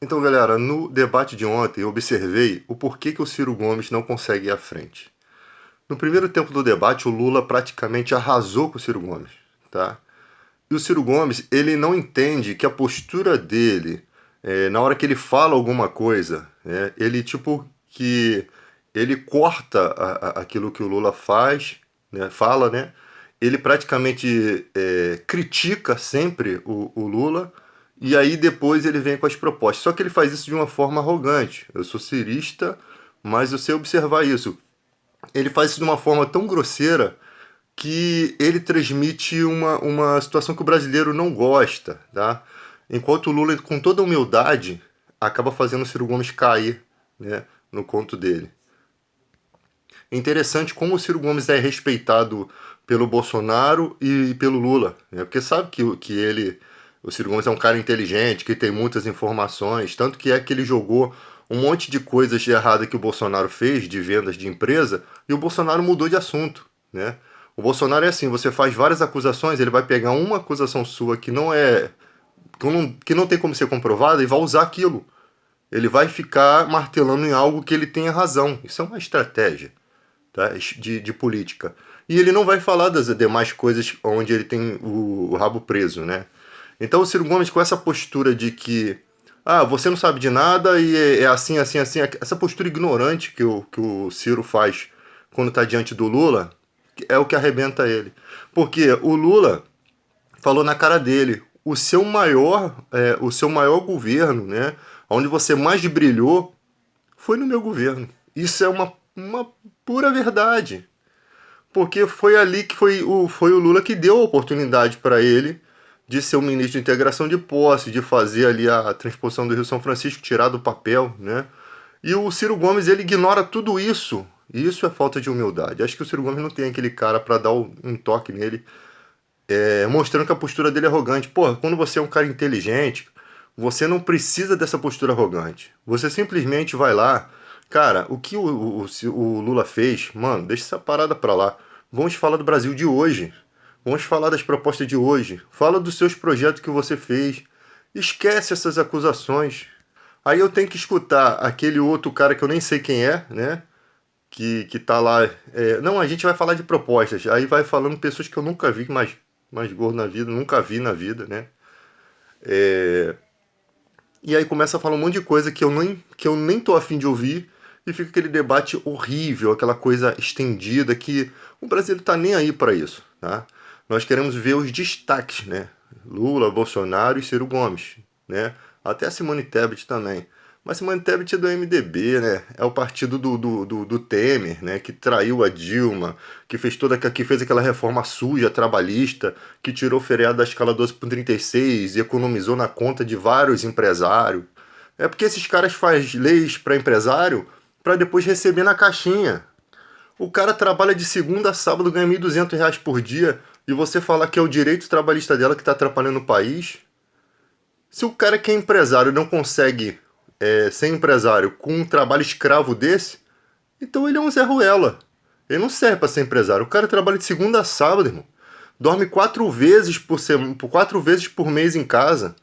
Então, galera, no debate de ontem eu observei o porquê que o Ciro Gomes não consegue ir à frente. No primeiro tempo do debate, o Lula praticamente arrasou com o Ciro Gomes, tá? E o Ciro Gomes, ele não entende que a postura dele, na hora que ele fala alguma coisa, ele tipo que ele corta aquilo que o Lula faz, né, fala, né? Ele praticamente critica sempre o Lula e aí depois ele vem com as propostas. Só que ele faz isso de uma forma arrogante. Eu sou cirista, mas você observar isso. Ele faz isso de uma forma tão grosseira que ele transmite uma situação que o brasileiro não gosta, tá? Enquanto o Lula, com toda a humildade, acaba fazendo o Ciro Gomes cair, né, no conto dele. É interessante como o Ciro Gomes é respeitado pelo Bolsonaro e pelo Lula, né? Porque sabe o Ciro Gomes é um cara inteligente, que tem muitas informações, tanto que é que ele jogou um monte de coisas de errada que o Bolsonaro fez, de vendas de empresa, e o Bolsonaro mudou de assunto, né? O Bolsonaro é assim, você faz várias acusações, ele vai pegar uma acusação sua que não tem como ser comprovada e vai usar aquilo. Ele vai ficar martelando em algo que ele tenha razão. Isso é uma estratégia, tá? De política. E ele não vai falar das demais coisas onde ele tem o rabo preso, né? Então o Ciro Gomes com essa postura de que você não sabe de nada e é assim, assim, assim, essa postura ignorante que o Ciro faz quando está diante do Lula é o que arrebenta ele. Porque o Lula falou na cara dele, o seu maior governo, né, onde você mais brilhou, foi no meu governo. Isso é uma pura verdade. Porque foi ali que foi o Lula que deu a oportunidade para ele de ser o ministro de integração de posse, de fazer ali a transposição do Rio São Francisco, tirar do papel, né? E o Ciro Gomes, ele ignora tudo isso. E isso é falta de humildade. Acho que o Ciro Gomes não tem aquele cara para dar um toque nele, mostrando que a postura dele é arrogante. Pô, quando você é um cara inteligente, você não precisa dessa postura arrogante. Você simplesmente vai lá. Cara, o que o Lula fez, mano, deixa essa parada pra lá. Vamos falar do Brasil de hoje. Vamos falar das propostas de hoje. Fala dos seus projetos que você fez. Esquece essas acusações. Aí eu tenho que escutar aquele outro cara que eu nem sei quem é, né? Que tá lá. Não, a gente vai falar de propostas. Aí vai falando pessoas que eu nunca vi mais gordo na vida, nunca vi na vida, né? E aí começa a falar um monte de coisa que eu nem tô afim de ouvir. E fica aquele debate horrível, aquela coisa estendida que o Brasil tá nem aí para isso, tá? Nós queremos ver os destaques, né? Lula, Bolsonaro e Ciro Gomes, né? Até a Simone Tebet também. Mas Simone Tebet é do MDB, né? É o partido do Temer, né? Que traiu a Dilma, que fez aquela reforma suja, trabalhista, que tirou o feriado da escala 12 por 36 e economizou na conta de vários empresários. É porque esses caras fazem leis para empresário para depois receber na caixinha. O cara trabalha de segunda a sábado, ganha R$ 1.200 por dia, e você fala que é o direito trabalhista dela que está atrapalhando o país. Se o cara que é empresário não consegue ser empresário com um trabalho escravo desse, então ele é um Zé Ruela. Ele não serve para ser empresário. O cara trabalha de segunda a sábado, irmão. Dorme 4 vezes por mês em casa.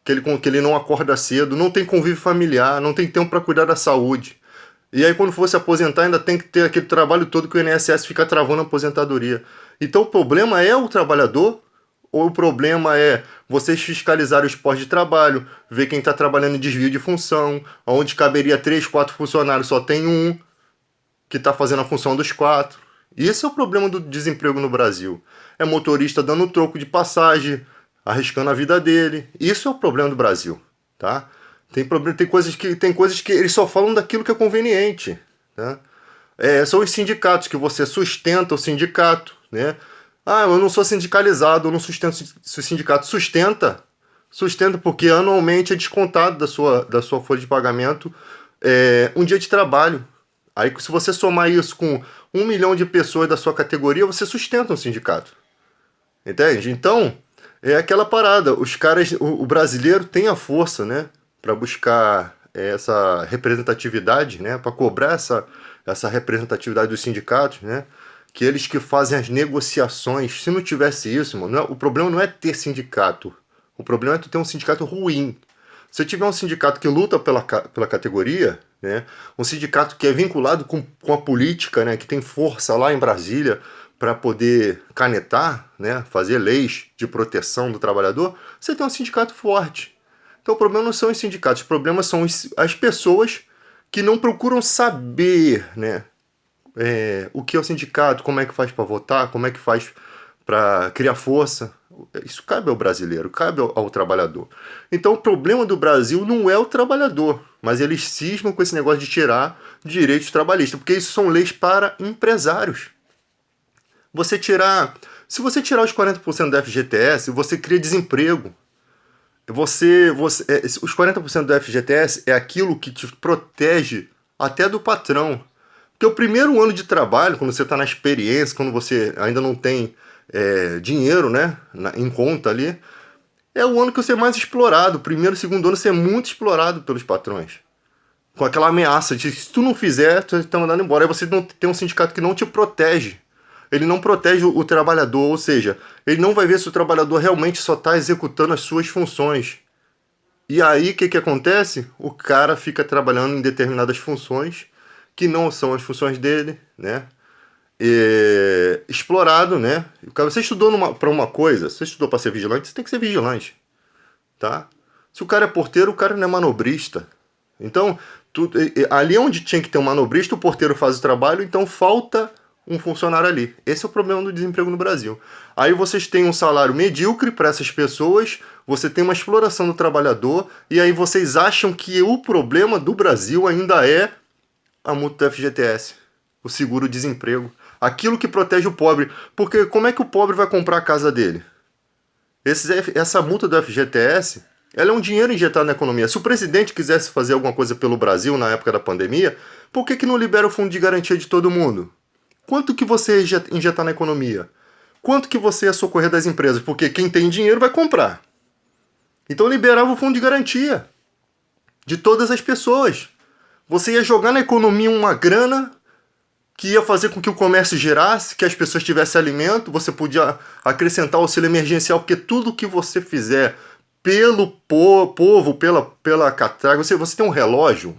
Que ele não acorda cedo, não tem convívio familiar, não tem tempo para cuidar da saúde. E aí, quando for se aposentar, ainda tem que ter aquele trabalho todo que o INSS fica travando a aposentadoria. Então, o problema é o trabalhador ou o problema é vocês fiscalizarem os postos de trabalho, ver quem está trabalhando em desvio de função, onde caberia 3, 4 funcionários, só tem um que está fazendo a função dos 4. Esse é o problema do desemprego no Brasil. É motorista dando troco de passagem, arriscando a vida dele. Isso é o problema do Brasil, tá? Tem coisas que eles só falam daquilo que é conveniente, tá? São os sindicatos que você sustenta o sindicato, né? Eu não sou sindicalizado, eu não sustento o sindicato. Sustenta porque anualmente é descontado da sua folha de pagamento um dia de trabalho. Aí, se você somar isso com 1 milhão de pessoas da sua categoria, você sustenta um sindicato. Entende? Então, é aquela parada. Os caras, o brasileiro tem a força, né, para buscar essa representatividade, né, para cobrar essa representatividade dos sindicatos, né, que eles que fazem as negociações. Se não tivesse isso, mano, o problema não é ter sindicato. O problema é tu ter um sindicato ruim. Se tiver um sindicato que luta pela categoria, né, um sindicato que é vinculado com a política, né, que tem força lá em Brasília para poder canetar, né, fazer leis de proteção do trabalhador, você tem um sindicato forte. Então o problema não são os sindicatos, o problema são as pessoas que não procuram saber, né, o que é o sindicato, como é que faz para votar, como é que faz para criar força. Isso cabe ao brasileiro, cabe ao trabalhador. Então o problema do Brasil não é o trabalhador, mas eles cismam com esse negócio de tirar direitos trabalhistas, porque isso são leis para empresários. Se você tirar os 40% do FGTS, você cria desemprego. Os 40% do FGTS é aquilo que te protege até do patrão. Porque o primeiro ano de trabalho, quando você está na experiência, quando você ainda não tem dinheiro, né, em conta ali, é o ano que você é mais explorado. O primeiro e segundo ano você é muito explorado pelos patrões. Com aquela ameaça de se tu não fizer, tu está mandando embora. Aí você não tem um sindicato que não te protege. Ele não protege o trabalhador, ou seja, ele não vai ver se o trabalhador realmente só está executando as suas funções. E aí o que acontece? O cara fica trabalhando em determinadas funções que não são as funções dele, né? Explorado, né? Você estudou para uma coisa, você estudou para ser vigilante, você tem que ser vigilante, tá? Se o cara é porteiro, o cara não é manobrista. Então, ali onde tinha que ter um manobrista, o porteiro faz o trabalho, então falta um funcionário ali. Esse é o problema do desemprego no Brasil. Aí vocês têm um salário medíocre para essas pessoas, você tem uma exploração do trabalhador, e aí vocês acham que o problema do Brasil ainda é a multa do FGTS, o seguro-desemprego, aquilo que protege o pobre. Porque como é que o pobre vai comprar a casa dele? Essa multa do FGTS, ela é um dinheiro injetado na economia. Se o presidente quisesse fazer alguma coisa pelo Brasil na época da pandemia, por que não libera o fundo de garantia de todo mundo? Quanto que você ia injetar na economia? Quanto que você ia socorrer das empresas? Porque quem tem dinheiro vai comprar. Então liberava o fundo de garantia de todas as pessoas. Você ia jogar na economia uma grana que ia fazer com que o comércio girasse, que as pessoas tivessem alimento, você podia acrescentar o auxílio emergencial, porque tudo que você fizer pelo povo, pela catraca, você tem um relógio,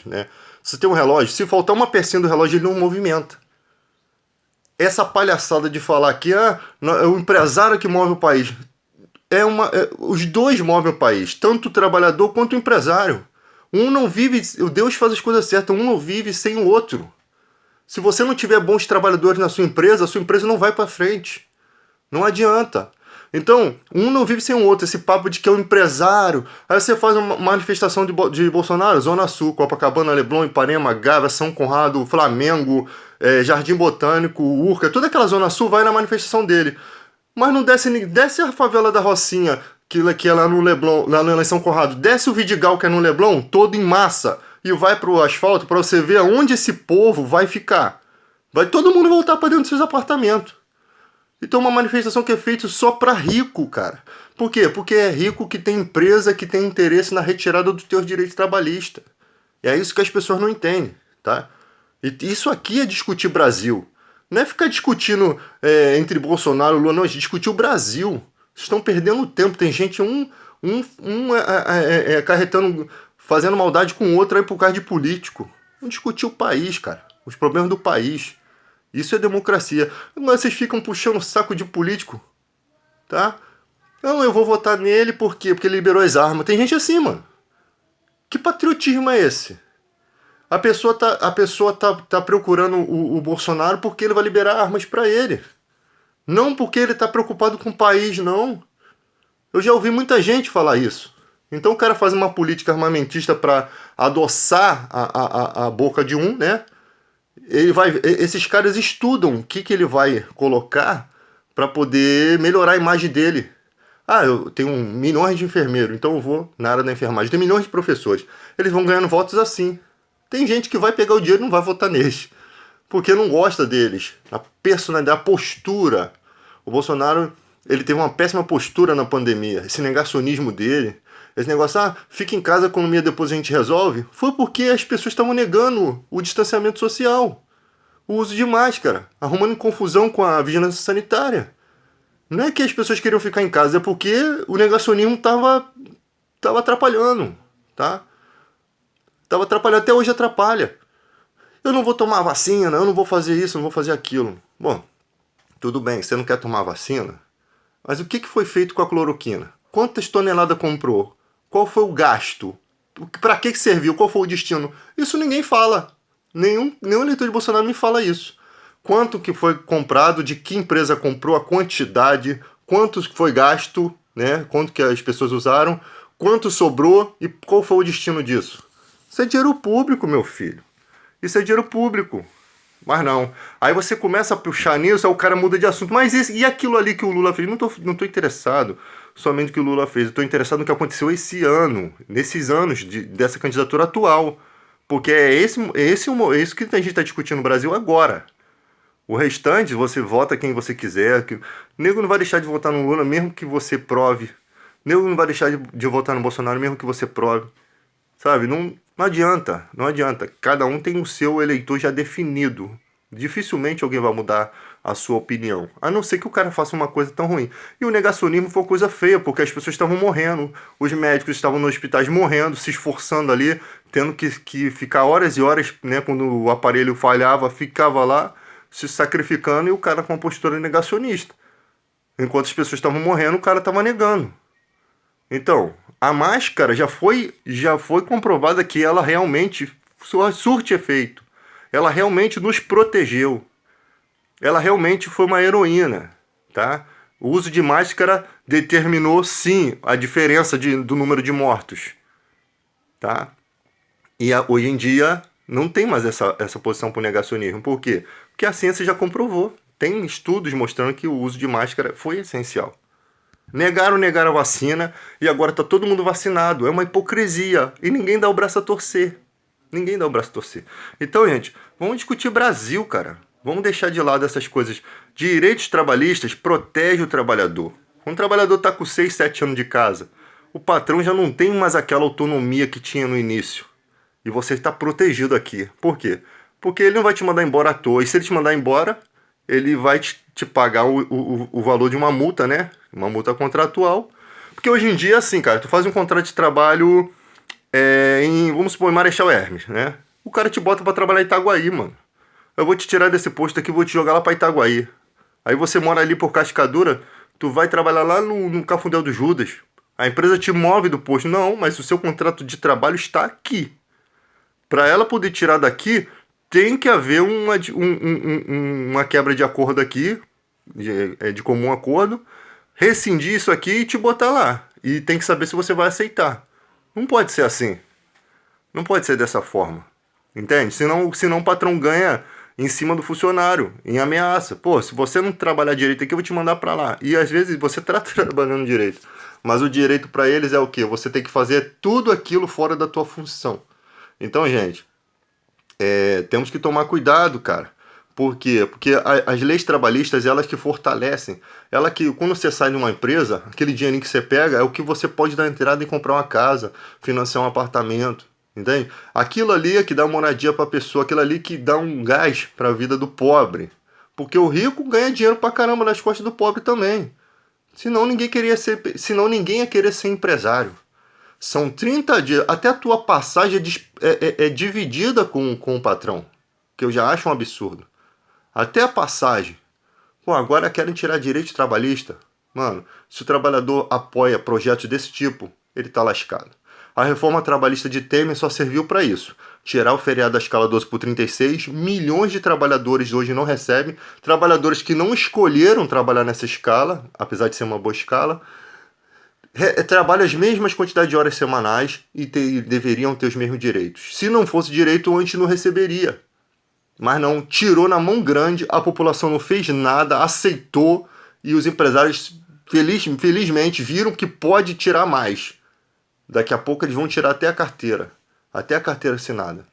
né? Você tem um relógio, se faltar uma pecinha do relógio, ele não movimenta. Essa palhaçada de falar que é o empresário que move o país. Os dois movem o país, tanto o trabalhador quanto o empresário. Um não vive, Deus faz as coisas certas, um não vive sem o outro. Se você não tiver bons trabalhadores na sua empresa, a sua empresa não vai para frente. Não adianta. Então, um não vive sem o outro. Esse papo de que é um empresário. Aí você faz uma manifestação de Bolsonaro, Zona Sul, Copacabana, Leblon, Ipanema, Gávea, São Conrado, Flamengo, Jardim Botânico, Urca, toda aquela Zona Sul vai na manifestação dele. Mas não desce a favela da Rocinha, que é lá no Leblon, lá em São Conrado, desce o Vidigal, que é no Leblon, todo em massa, e vai pro asfalto para você ver aonde esse povo vai ficar. Vai todo mundo voltar para dentro dos seus apartamentos. Então uma manifestação que é feita só para rico, cara. Por quê? Porque é rico que tem empresa, que tem interesse na retirada dos teus direitos trabalhistas. E é isso que as pessoas não entendem, tá? E isso aqui é discutir Brasil. Não é ficar discutindo entre Bolsonaro e Lula, não. É discutir o Brasil. Vocês estão perdendo tempo. Tem gente acarretando, fazendo maldade com o outro aí por causa de político. Vamos discutir o país, cara. Os problemas do país. Isso é democracia. Mas vocês ficam puxando o saco de político, tá? Não, eu vou votar nele por quê? Porque ele liberou as armas. Tem gente assim, mano. Que patriotismo é esse? A pessoa tá procurando o Bolsonaro porque ele vai liberar armas para ele. Não porque ele tá preocupado com o país, não. Eu já ouvi muita gente falar isso. Então o cara faz uma política armamentista para adoçar a boca de um, né? Esses caras estudam o que ele vai colocar para poder melhorar a imagem dele. Ah, eu tenho milhões de enfermeiros, então eu vou na área da enfermagem. Tem milhões de professores. Eles vão ganhando votos assim. Tem gente que vai pegar o dinheiro e não vai votar neles, porque não gosta deles. A personalidade, a postura. O Bolsonaro, ele teve uma péssima postura na pandemia. Esse negacionismo dele, esse negócio, fica em casa, a economia depois a gente resolve, foi porque as pessoas estavam negando o distanciamento social, o uso de máscara, arrumando confusão com a vigilância sanitária. Não é que as pessoas queriam ficar em casa, é porque o negacionismo estava Tava atrapalhando, tá? Tava atrapalhando, até hoje atrapalha. Eu não vou tomar vacina, eu não vou fazer isso, eu não vou fazer aquilo. Bom, tudo bem, você não quer tomar vacina? Mas o que foi feito com a cloroquina? Quantas toneladas comprou? Qual foi o gasto? Para que serviu? Qual foi o destino? Isso ninguém fala. Nenhum eleitor de Bolsonaro me fala isso. Quanto que foi comprado, de que empresa comprou, a quantidade, quanto foi gasto, né? Quanto que as pessoas usaram, quanto sobrou e qual foi o destino disso? Isso é dinheiro público, meu filho. Isso é dinheiro público. Mas não. Aí você começa a puxar nisso, aí o cara muda de assunto. Mas e aquilo ali que o Lula fez? Não tô interessado somente no que o Lula fez. Eu tô interessado no que aconteceu esse ano, nesses anos dessa candidatura atual. Porque é isso que a gente está discutindo no Brasil agora. O restante, você vota quem você quiser. O nego não vai deixar de votar no Lula mesmo que você prove. O nego não vai deixar de votar no Bolsonaro mesmo que você prove. Sabe? Não adianta, não adianta. Cada um tem o seu eleitor já definido. Dificilmente alguém vai mudar a sua opinião. A não ser que o cara faça uma coisa tão ruim. E o negacionismo foi uma coisa feia, porque as pessoas estavam morrendo. Os médicos estavam nos hospitais morrendo, se esforçando ali, tendo que ficar horas e horas, né? Quando o aparelho falhava, ficava lá, se sacrificando, e o cara com uma postura negacionista. Enquanto as pessoas estavam morrendo, o cara estava negando. Então, a máscara já foi comprovada que ela realmente surte efeito. Ela realmente nos protegeu. Ela realmente foi uma heroína, tá? O uso de máscara determinou, sim, a diferença do número de mortos, tá? E hoje em dia não tem mais essa posição para o negacionismo. Por quê? Porque a ciência já comprovou. Tem estudos mostrando que o uso de máscara foi essencial. Negaram a vacina e agora tá todo mundo vacinado. É uma hipocrisia. E ninguém dá o braço a torcer. Ninguém dá o braço a torcer. Então, gente, vamos discutir Brasil, cara. Vamos deixar de lado essas coisas. Direitos trabalhistas protege o trabalhador. Quando o trabalhador tá com 6, 7 anos de casa, o patrão já não tem mais aquela autonomia que tinha no início. E você está protegido aqui. Por quê? Porque ele não vai te mandar embora à toa. E se ele te mandar embora, ele vai te pagar o valor de uma multa, né? Uma multa contratual. Porque hoje em dia, assim, cara, tu faz um contrato de trabalho vamos supor, em Marechal Hermes, né? O cara te bota pra trabalhar em Itaguaí, mano. Eu vou te tirar desse posto aqui e vou te jogar lá pra Itaguaí. Aí você mora ali por Cascadura, tu vai trabalhar lá no Cafundel do Judas. A empresa te move do posto. Não, mas o seu contrato de trabalho está aqui. Para ela poder tirar daqui, tem que haver uma quebra de acordo aqui, de comum acordo, rescindir isso aqui e te botar lá. E tem que saber se você vai aceitar. Não pode ser assim. Não pode ser dessa forma. Entende? Senão o patrão ganha em cima do funcionário, em ameaça. Pô, se você não trabalhar direito aqui, eu vou te mandar para lá. E às vezes você tá trabalhando direito. Mas o direito para eles é o quê? Você tem que fazer tudo aquilo fora da tua função. Então, gente, temos que tomar cuidado, cara. Por quê? Porque as leis trabalhistas, elas que fortalecem. Ela que, quando você sai de uma empresa, aquele dinheirinho que você pega é o que você pode dar entrada e comprar uma casa, financiar um apartamento, entende? Aquilo ali é que dá moradia para a pessoa, aquilo ali que dá um gás para a vida do pobre. Porque o rico ganha dinheiro pra caramba nas costas do pobre também. Senão ninguém ia querer ser empresário. São 30 dias, até a tua passagem é dividida com o patrão, que eu já acho um absurdo. Até a passagem. Pô, agora querem tirar direito trabalhista. Mano, se o trabalhador apoia projetos desse tipo, ele tá lascado. A reforma trabalhista de Temer só serviu para isso. Tirar o feriado da escala 12 por 36, milhões de trabalhadores hoje não recebem, trabalhadores que não escolheram trabalhar nessa escala, apesar de ser uma boa escala, trabalham as mesmas quantidades de horas semanais e deveriam ter os mesmos direitos. Se não fosse direito, antes não receberia. Mas não, tirou na mão grande, a população não fez nada, aceitou e os empresários felizmente viram que pode tirar mais. Daqui a pouco eles vão tirar até a carteira assinada.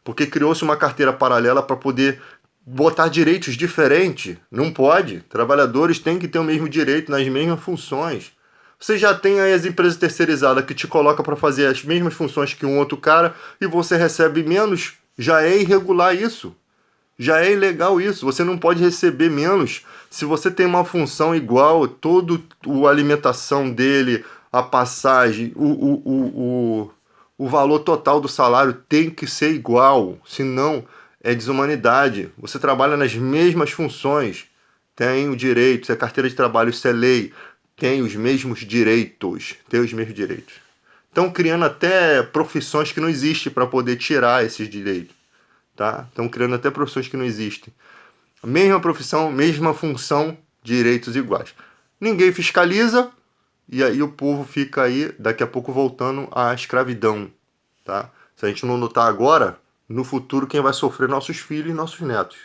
Porque criou-se uma carteira paralela para poder botar direitos diferentes. Não pode. Trabalhadores têm que ter o mesmo direito nas mesmas funções. Você já tem aí as empresas terceirizadas que te colocam para fazer as mesmas funções que um outro cara e você recebe menos. Já é irregular isso. Já é ilegal isso. Você não pode receber menos se você tem uma função igual, toda a alimentação dele, a passagem, o valor total do salário tem que ser igual, senão é desumanidade. Você trabalha nas mesmas funções, tem o direito, se é carteira de trabalho, isso é lei, tem os mesmos direitos, tem os mesmos direitos. Estão criando até profissões que não existem para poder tirar esses direitos, tá? Estão criando até profissões que não existem. Mesma profissão, mesma função, direitos iguais. Ninguém fiscaliza, e aí o povo fica aí, daqui a pouco, voltando à escravidão, tá? Se a gente não lutar agora, no futuro quem vai sofrer nossos filhos e nossos netos.